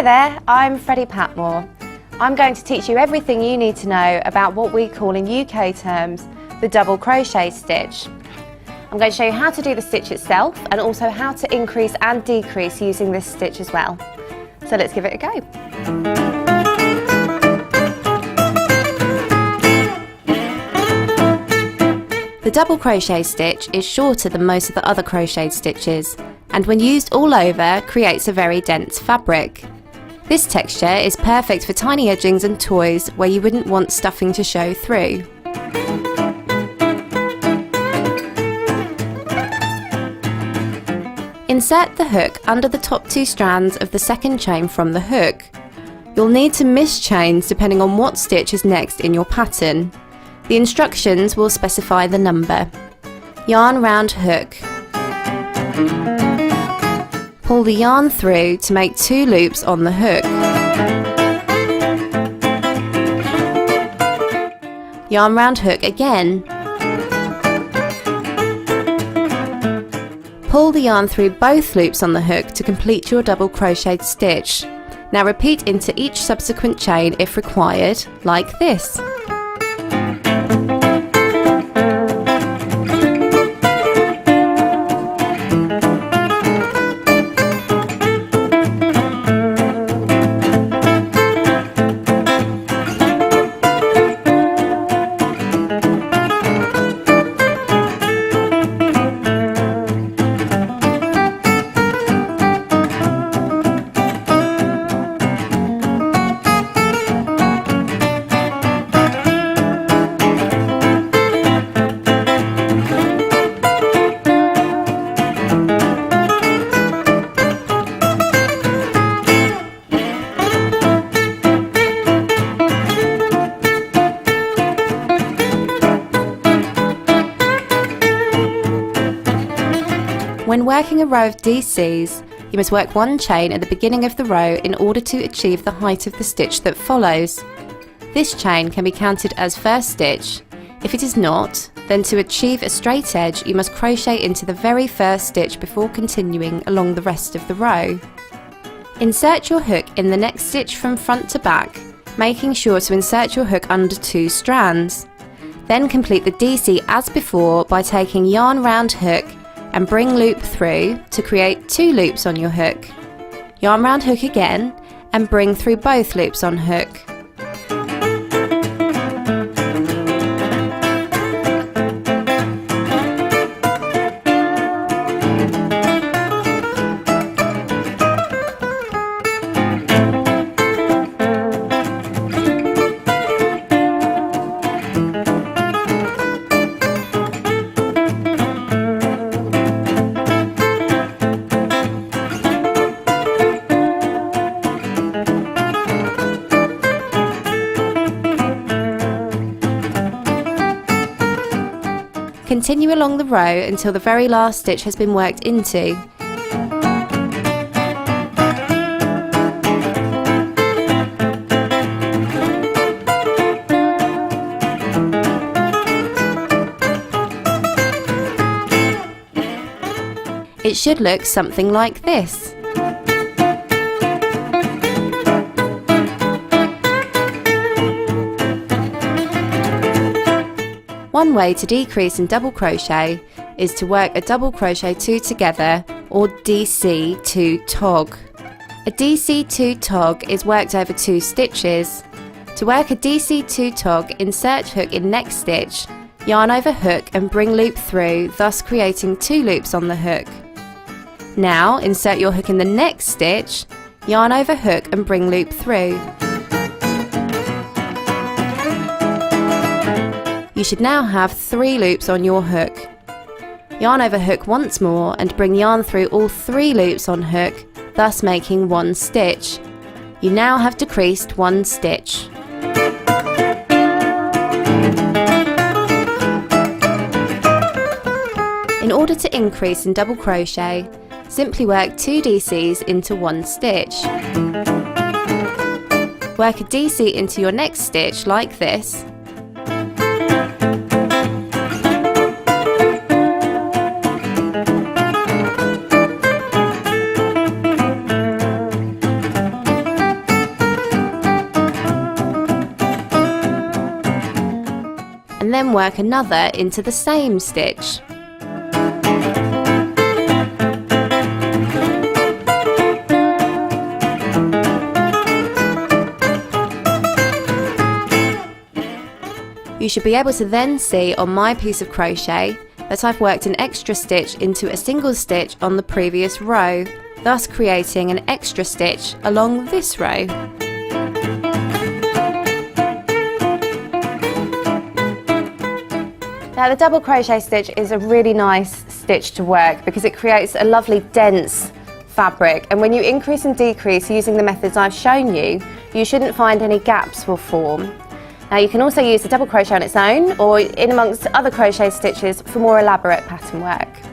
Hi there, I'm Freddie Patmore. I'm going to teach you everything you need to know about what we call in UK terms the double crochet stitch. I'm going to show you how to do the stitch itself and also how to increase and decrease using this stitch as well. So let's give it a go. The double crochet stitch is shorter than most of the other crocheted stitches, and when used all over creates a very dense fabric. This texture is perfect for tiny edgings and toys where you wouldn't want stuffing to show through. Insert the hook under the top two strands of the second chain from the hook. You'll need to miss chains depending on what stitch is next in your pattern. The instructions will specify the number. Yarn round hook. Pull the yarn through to make 2 loops on the hook. Yarn round hook again. Pull the yarn through both loops on the hook to complete your double crocheted stitch. Now repeat into each subsequent chain if required, like this. When working a row of DCs, you must work one chain at the beginning of the row in order to achieve the height of the stitch that follows. This chain can be counted as first stitch. If it is not, then to achieve a straight edge you must crochet into the very first stitch before continuing along the rest of the row. Insert your hook in the next stitch from front to back, making sure to insert your hook under 2 strands. Then complete the DC as before by taking yarn round hook and bring loop through to create 2 loops on your hook. Yarn round hook again and bring through both loops on hook. Continue along the row until the very last stitch has been worked into. It should look something like this. One way to decrease in double crochet is to work a double crochet 2 together, or DC2 tog. A DC2 tog is worked over 2 stitches. To work a DC2 tog, insert hook in next stitch, yarn over hook and bring loop through, thus creating 2 loops on the hook. Now insert your hook in the next stitch, yarn over hook and bring loop through. You should now have 3 loops on your hook. Yarn over hook once more and bring yarn through all 3 loops on hook, thus making 1 stitch. You now have decreased 1 stitch. In order to increase in double crochet, simply work 2 DCs into 1 stitch. Work a DC into your next stitch like this. then work another into the same stitch. You should be able to then see on my piece of crochet that I've worked an extra stitch into a single stitch on the previous row, thus creating an extra stitch along this row. Now the double crochet stitch is a really nice stitch to work because it creates a lovely dense fabric, and when you increase and decrease using the methods I've shown you, you shouldn't find any gaps will form. Now you can also use the double crochet on its own or in amongst other crochet stitches for more elaborate pattern work.